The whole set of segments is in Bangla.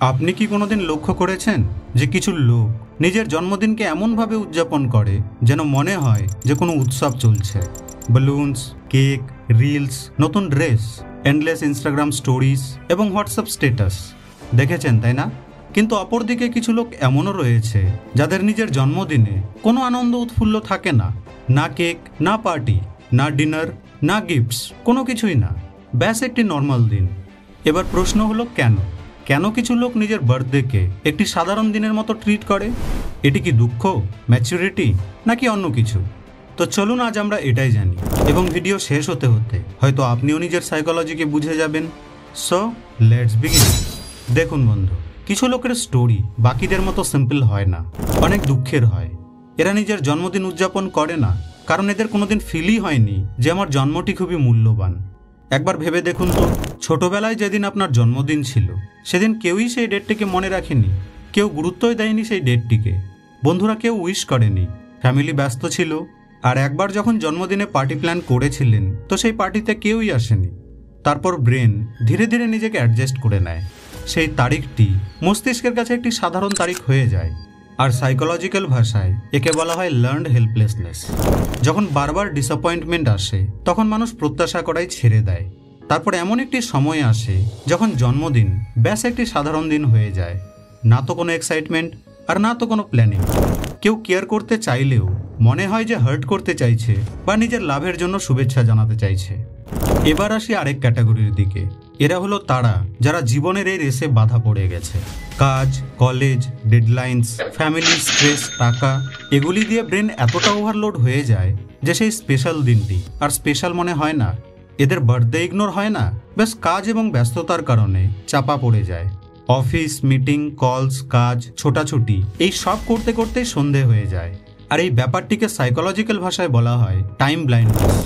আপনি কি কোনোদিন লক্ষ্য করেছেন যে কিছু লোক নিজের জন্মদিনকে এমনভাবে উদযাপন করে যেন মনে হয় যে কোনো উৎসব চলছে? বেলুনস, কেক, রিলস, নতুন ড্রেস, এন্ডলেস ইনস্টাগ্রাম স্টোরিজ এবং হোয়াটসঅ্যাপ স্ট্যাটাস। দেখেছেন তাই না? কিন্তু অপরদিকে কিছু লোক এমনও রয়েছে যাদের নিজের জন্মদিনে কোনো আনন্দ উৎফুল্ল থাকে না। না কেক, না পার্টি, না ডিনার, না গিফটস, কোনো কিছুই না। ব্যাস একটি নর্মাল দিন। এবার প্রশ্ন হলো কেন কিছু লোক নিজের বার্থডেকে একটি সাধারণ দিনের মতো ট্রিট করে? এটি কি দুঃখ, ম্যাচুরিটি, নাকি অন্য কিছু? তো চলুন আজ আমরা এটাই জানি, এবং ভিডিও শেষ হতে হতে হয়তো আপনিও নিজের সাইকোলজিকে বুঝে যাবেন। So let's begin. দেখুন বন্ধু, কিছু লোকের স্টোরি বাকিদের মতো সিম্পল হয় না, অনেক দুঃখের হয়। এরা নিজের জন্মদিন উদযাপন করে না কারণ এদের কোনোদিন ফিলই হয়নি যে আমার জন্মটি খুবই মূল্যবান। একবার ভেবে দেখুন তো, ছোটবেলায় যেদিন আপনার জন্মদিন ছিল সেদিন কেউই সেই ডেটটিকে মনে রাখেনি, কেউ গুরুত্বই দেয়নি সেই ডেটটিকে। বন্ধুরা কেউ উইশ করেনি, ফ্যামিলি ব্যস্ত ছিল, আর একবার যখন জন্মদিনে পার্টি প্ল্যান করেছিলেন তো সেই পার্টিতে কেউই আসেনি। তারপর ব্রেন ধীরে ধীরে নিজেকে অ্যাডজাস্ট করে নেয়। সেই তারিখটি মস্তিষ্কের কাছে একটি সাধারণ তারিখ হয়ে যায়। আর সাইকোলজিক্যাল ভাষায় একে বলা হয় লার্নড হেল্পলেসনেস। যখন বারবার ডিসঅ্যাপয়েন্টমেন্ট আসে তখন মানুষ প্রত্যাশা করাই ছেড়ে দেয়। তারপর এমন একটি সময় আসে যখন জন্মদিন ব্যাস একটি সাধারণ দিন হয়ে যায়। না তো কোনো এক্সাইটমেন্ট আর না তো কোনো প্ল্যানিং। কেউ কেয়ার করতে চাইলেও মনে হয় যে হার্ট করতে চাইছে বা নিজের লাভের জন্য শুভেচ্ছা জানাতে চাইছে। এবার আসি আরেক ক্যাটাগরির দিকে। এরা হলো তারা যারা জীবনের এই রেসে বাধা পড়ে গেছে। কাজ, কলেজ, ডেডলাইন্স, ফ্যামিলি, স্ট্রেস, টাকা, এগুলি দিয়ে ব্রেন এতটা ওভারলোড হয়ে যায় যে সেই স্পেশাল দিনটি আর স্পেশাল মনে হয় না। এদের বার্থডে ইগনোর হয় না, ব্যাস কাজ এবং ব্যস্ততার কারণে চাপা পড়ে যায়। অফিস, মিটিং, কলস, কাজ, ছোটাছুটি, এই সব করতে করতেই সন্ধে হয়ে যায়। আর এই ব্যাপারটিকে সাইকোলজিক্যাল ভাষায় বলা হয় টাইম ব্লাইন্ডনেস।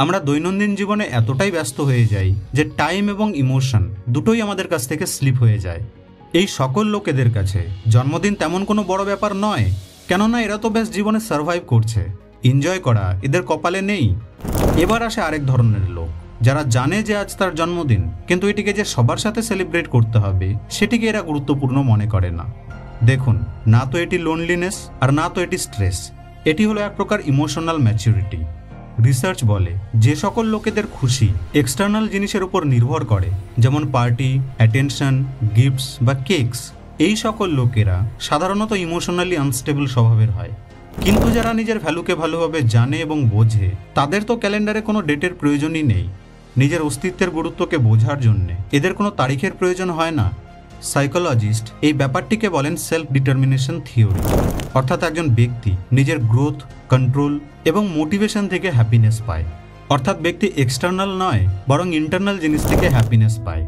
আমরা দৈনন্দিন জীবনে এতটাই ব্যস্ত হয়ে যাই যে টাইম এবং ইমোশন দুটোই আমাদের কাছ থেকে স্লিপ হয়ে যায়। এই সকল লোকেদের কাছে জন্মদিন তেমন কোনো বড় ব্যাপার নয়, কেননা এরা তো ব্যাস জীবনে সার্ভাইভ করছে। এনজয় করা এদের কপালে নেই। এবার আসে আরেক ধরনের লোক যারা জানে যে আজ তার জন্মদিন, কিন্তু এটিকে যে সবার সাথে সেলিব্রেট করতে হবে সেটিকে এরা গুরুত্বপূর্ণ মনে করে না। দেখুন, না তো এটি লোনলিনেস আর না তো এটি স্ট্রেস। এটি হলো এক প্রকার ইমোশনাল ম্যাচুরিটি। রিসার্চ বলে যে সকল লোকেদের খুশি এক্সটার্নাল জিনিসের উপর নির্ভর করে, যেমন পার্টি, অ্যাটেনশন, গিফটস বা কেকস, এই সকল লোকেরা সাধারণত ইমোশনালি আনস্টেবল স্বভাবের হয়। কিন্তু যারা নিজের ভ্যালুকে ভালোভাবে জানে এবং বোঝে, তাদের তো ক্যালেন্ডারে কোনো ডেটের প্রয়োজনই নেই। নিজের অস্তিত্বের গুরুত্বকে বোঝার জন্যে এদের কোনো তারিখের প্রয়োজন হয় না। সাইকোলজিস্ট এই ব্যাপারটিকে বলেন সেলফ ডিটারমিনেশন থিওরি। অর্থাৎ একজন ব্যক্তি নিজের গ্রোথ, কন্ট্রোল এবং মোটিভেশন থেকে হ্যাপিনেস পায়। অর্থাৎ ব্যক্তি এক্সটার্নাল নয় বরং ইন্টারনাল জিনিস থেকে হ্যাপিনেস পায়।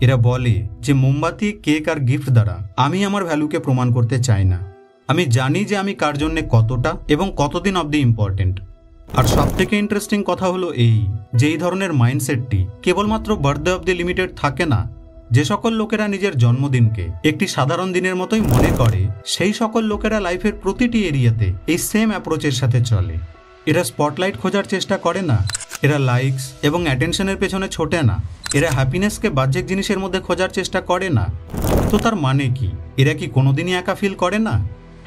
এরা বলে যে মোমবাতি, কেক আর গিফট দ্বারা আমি আমার ভ্যালুকে প্রমাণ করতে চাই না। আমি জানি যে আমি কার জন্যে কতটা এবং কতদিন অবধি ইম্পর্টেন্ট। আর সব থেকে ইন্টারেস্টিং কথা হলো এই যে এই ধরনের মাইন্ডসেটটি কেবলমাত্র বার্থডে অবধি লিমিটেড থাকে না। যে সকল লোকেরা নিজের জন্মদিনকে একটি সাধারণ দিনের মতোই মনে করে, সেই সকল লোকেরা লাইফের প্রতিটি এরিয়াতে এই সেম অ্যাপ্রোচের সাথে চলে। এরা স্পটলাইট খোঁজার চেষ্টা করে না, এরা লাইকস এবং অ্যাটেনশনের পেছনে ছোটে না, এরা হ্যাপিনেসকে বাহ্যিক জিনিসের মধ্যে খোঁজার চেষ্টা করে না। তো তার মানে কি? এরা কি কোনোদিনই একা ফিল করে না?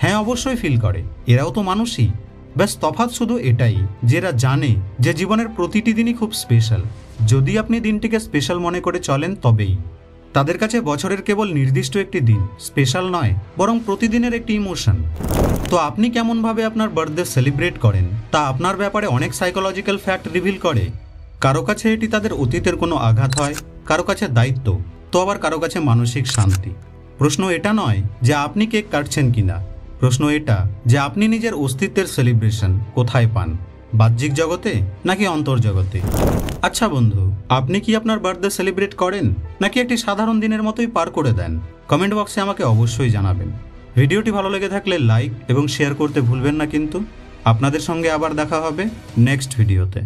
হ্যাঁ, অবশ্যই ফিল করে। এরাও তো মানুষই। ব্যাস তফাৎ শুধু এটাই যে এরা জানে যে জীবনের প্রতিটি দিনই খুব স্পেশাল। যদি আপনি দিনটিকে স্পেশাল মনে করে চলেন তবেই। তাদের কাছে বছরের কেবল নির্দিষ্ট একটি দিন স্পেশাল নয়, বরং প্রতিদিনের একটি ইমোশন। তো আপনি কেমনভাবে আপনার বার্থডে সেলিব্রেট করেন তা আপনার ব্যাপারে অনেক সাইকোলজিক্যাল ফ্যাক্ট রিভিল করে। কারো কাছে এটি তাদের অতীতের কোনো আঘাত হয়, কারো কাছে দায়িত্ব, তো আবার কারো কাছে মানসিক শান্তি। প্রশ্ন এটা নয় যে আপনি কেক কাটছেন কিনা, প্রশ্ন এটা যে আপনি নিজের অস্তিত্বের সেলিব্রেশন কোথায় পান, বাহ্যিক জগতে নাকি অন্তর্জগতে? আচ্ছা বন্ধু, আপনি কি আপনার বার্থডে সেলিব্রেট করেন নাকি একটি সাধারণ দিনের মতোই পার করে দেন? কমেন্ট বক্সে আমাকে অবশ্যই জানাবেন। ভিডিওটি ভালো লেগে থাকলে লাইক এবং শেয়ার করতে ভুলবেন না কিন্তু। আপনাদের সঙ্গে আবার দেখা হবে নেক্সট ভিডিওতে।